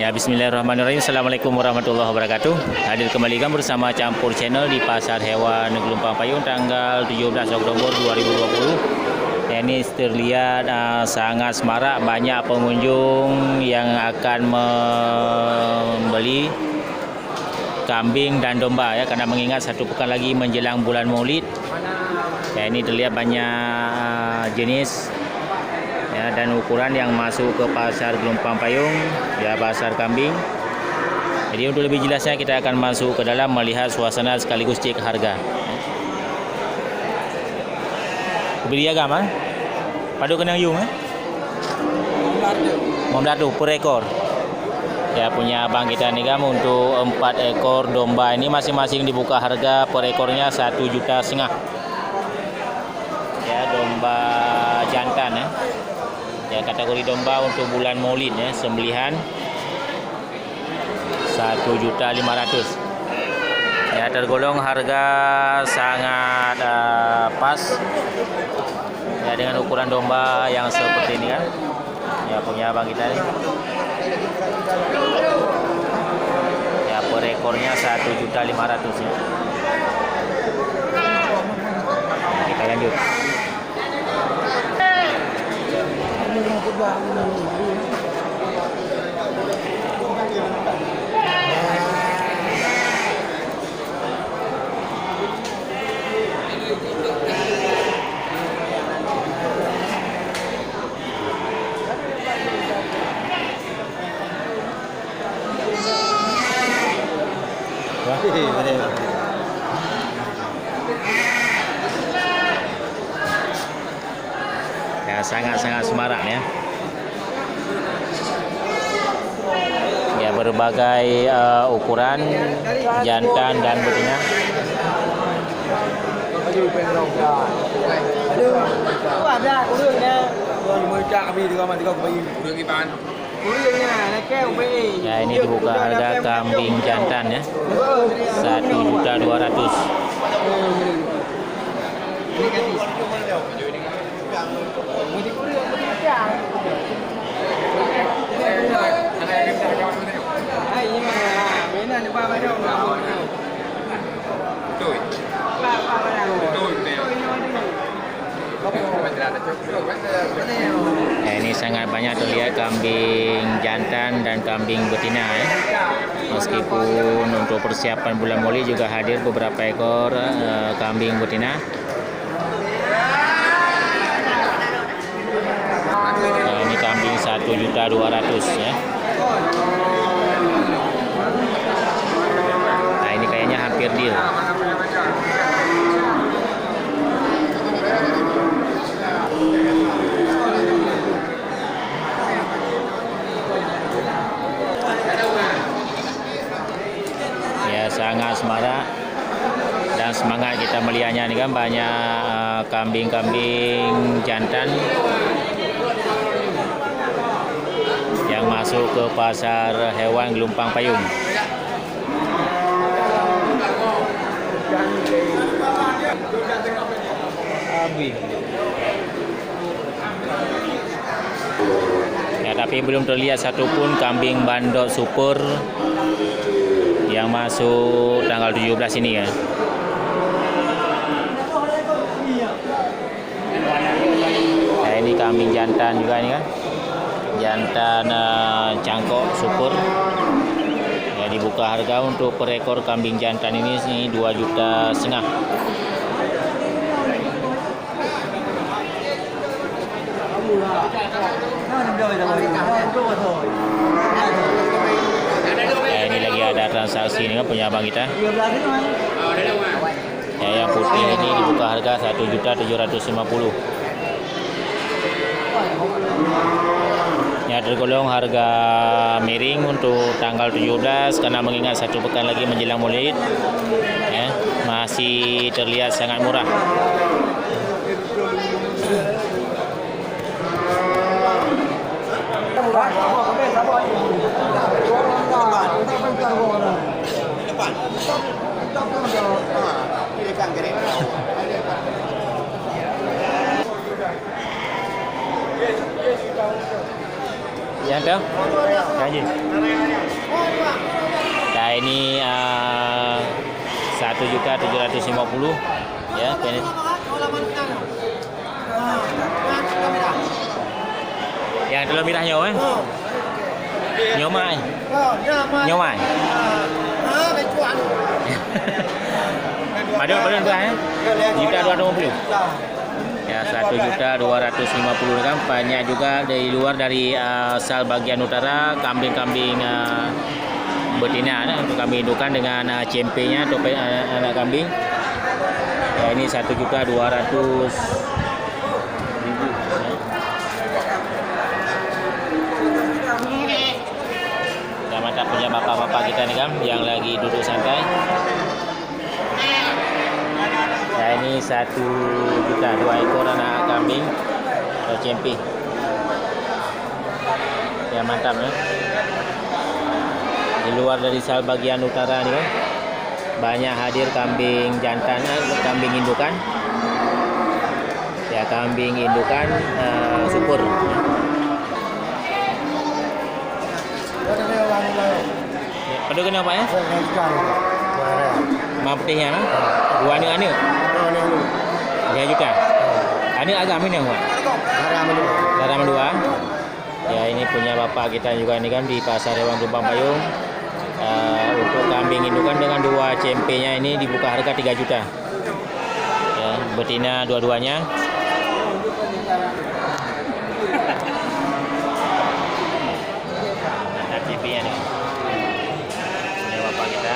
Ya, bismillahirrahmanirrahim. Assalamualaikum warahmatullahi wabarakatuh. Hadir kembali kan bersama Campur Channel di Pasar Hewan Gelumpang Payung tanggal 17 Oktober 2020. Ya, ini terlihat sangat semarak, banyak pengunjung yang akan membeli kambing dan domba ya, karena mengingat satu pekan lagi menjelang bulan Maulid. Ya, ini terlihat banyak jenis ya, dan ukuran yang masuk ke pasar Gelumpang Payung ya, pasar kambing. Jadi untuk lebih jelasnya kita akan masuk ke dalam melihat suasana sekaligus cek harga. Beli agam padu kenang yung Memladu per ekor. Ya, punya abang kita nih gam, untuk 4 ekor domba ini masing-masing dibuka harga per ekornya 1,5 juta. Ya, domba jantan ya. Ya, kategori domba untuk bulan Maulid ya, sembelihan 1.500.000. Ya, tergolong harga sangat pas ya, dengan ukuran domba yang seperti ini kan. Ya, punya abang kita nih. Ya, per ekornya 1.500.000 ya. Nah, kita lanjut. Ya, sangat-sangat semarak ya. Ya, berbagai ukuran jantan dan betina. Ya, ini dibuka harga kambing jantan ya, 1.200.000. Ya, ini sangat banyak terlihat kambing jantan dan kambing betina ya. Meskipun untuk persiapan bulan Maulid juga hadir beberapa ekor kambing betina. Nah, ini kambing 1.200.000 ya. Nah, ini kayaknya hampir deal. Ya, sangat semarak dan semangat kita melihatnya nih kan, banyak kambing-kambing jantan yang masuk ke pasar hewan Gelumpang Payung. Ya, tapi belum terlihat satupun kambing bandot super yang masuk tanggal 17 ini ya. Nah, ini kambing jantan juga nih kan. Jantan cangkok super. Ya, dibuka harga untuk per ekor kambing jantan ini 2,5 juta. Ya, ini lagi ada transaksi ini kan, punya abang kita. Ya, yang putih ini dibuka harga 1.750.000. Ya, tergolong harga miring untuk tanggal 17 karena mengingat satu pekan lagi menjelang Maulid. Ya, masih terlihat sangat murah. Yang tu? Janji. Nah ini 1.750.000 ya. Yang telur merah nyawa Nyomai. Nyomai. Pada berapa ya? 1.250.000. Ya 1.250.000 kan, banyak juga dari luar, dari asal bagian utara, kambing-kambing betina untuk kami indukan dengan CMP-nya atau anak kambing. Ya ini 1.200.000. Kita mantap punya bapak-bapak kita nih kan, yang lagi duduk santai. Ya ini 1 juta 2 ekor anak kambing CMP. Ya mantap ya. Di luar dari sal bagian utara nih kan, banyak hadir kambing jantan, kambing indukan. Ya kambing indukan subur. Pada kena apa ya? Mak putihnya kan? Dua ane. 3 juta. Ane agak mana buat? Darah dua. Ya ini punya bapak kita juga ini kan di Pasar Hewan Lumbang Payung. Untuk kambing indukan dengan 2 CMP-nya ini dibuka harga 3 juta. Ya, betina dua-duanya. Mantap CMP-nya nih. Ini bapak kita.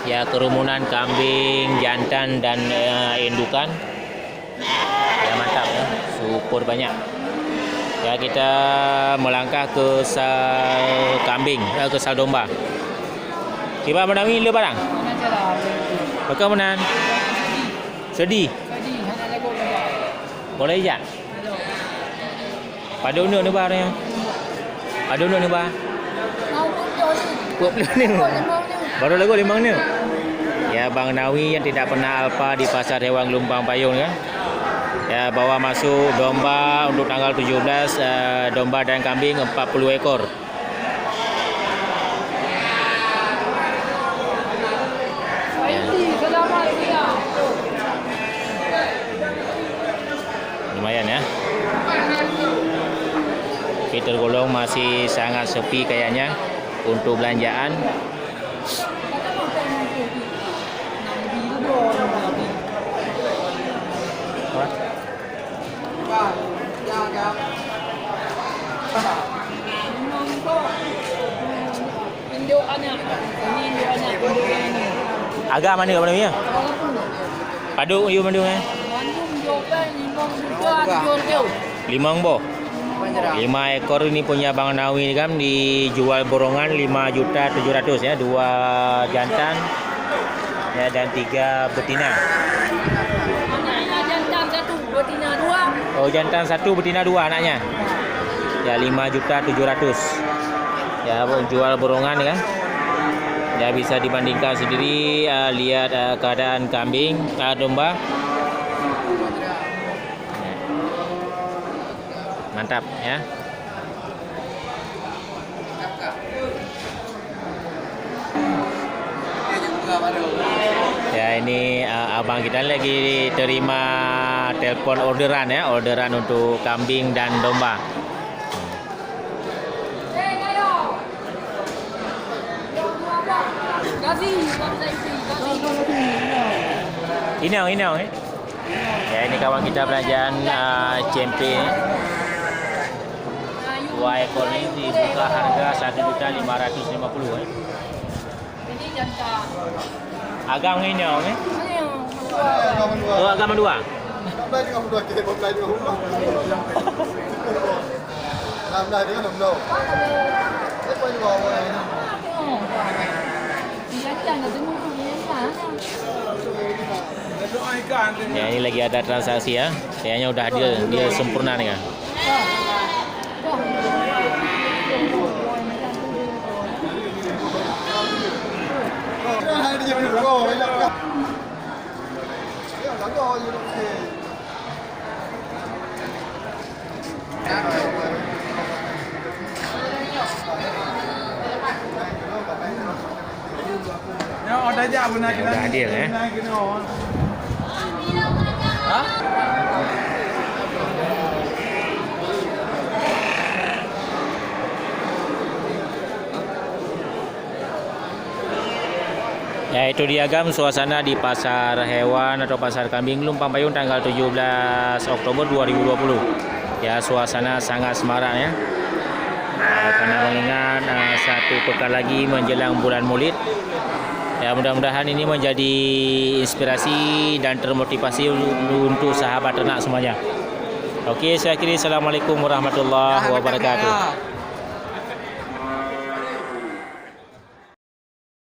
Ya kerumunan kambing jantan dan indukan. Ya mantap ya, super banyak. Ya kita melangkah ke sal kambing, ke sal domba. Tiba menawi le barang. Bakal menan. Sedih. Boleh je. Pada unduk ni barang. Ada unduk ni barang. Kok ni. Baru lagu 5 ni. Ya Bang Nawi yang tidak pernah alpa di Pasar Hewan Lumbang Payung kan. Ya bawa masuk domba untuk tanggal 17, domba dan kambing 40 ekor. Ya. Lumayan ya. Kita tergolong masih sangat sepi kayaknya untuk belanjaan. Agak mana ke mana? Padu you mandu eh? 5 boh. 5 ekor ini punya Bang Nawi kan dijual borongan 5.700.000 ya, 2 jantan ya dan 3 betina. Jantan 1, betina 2. Oh jantan 1, betina 2 anaknya. Ya 5.700.000. Ya jual borongan kan. Ya bisa dibandingkan sendiri, lihat keadaan kambing, domba. Mantap ya. Ya ini abang kita lagi terima telepon orderan ya, orderan untuk kambing dan domba. Ini ya ini kawan kita belanjaan CMP. 2 ekor ini dibuka harga 1.550.000 Ini jantan. Agang ini Ini yang Oh agama 2. Ya ini lagi ada transaksi ya. Kayaknya udah dia sempurna nih kan. Ya, udah hadir ya. Ya, itu dia Gam, suasana di pasar hewan atau pasar kambing Lumpang Payung tanggal 17 Oktober 2020. Ya, suasana sangat semarak ya. Karena mengingat satu pekan lagi menjelang bulan Maulid. Ya, mudah-mudahan ini menjadi inspirasi dan termotivasi untuk sahabat ternak semuanya. Oke, saya akhiri. Assalamualaikum warahmatullahi wabarakatuh.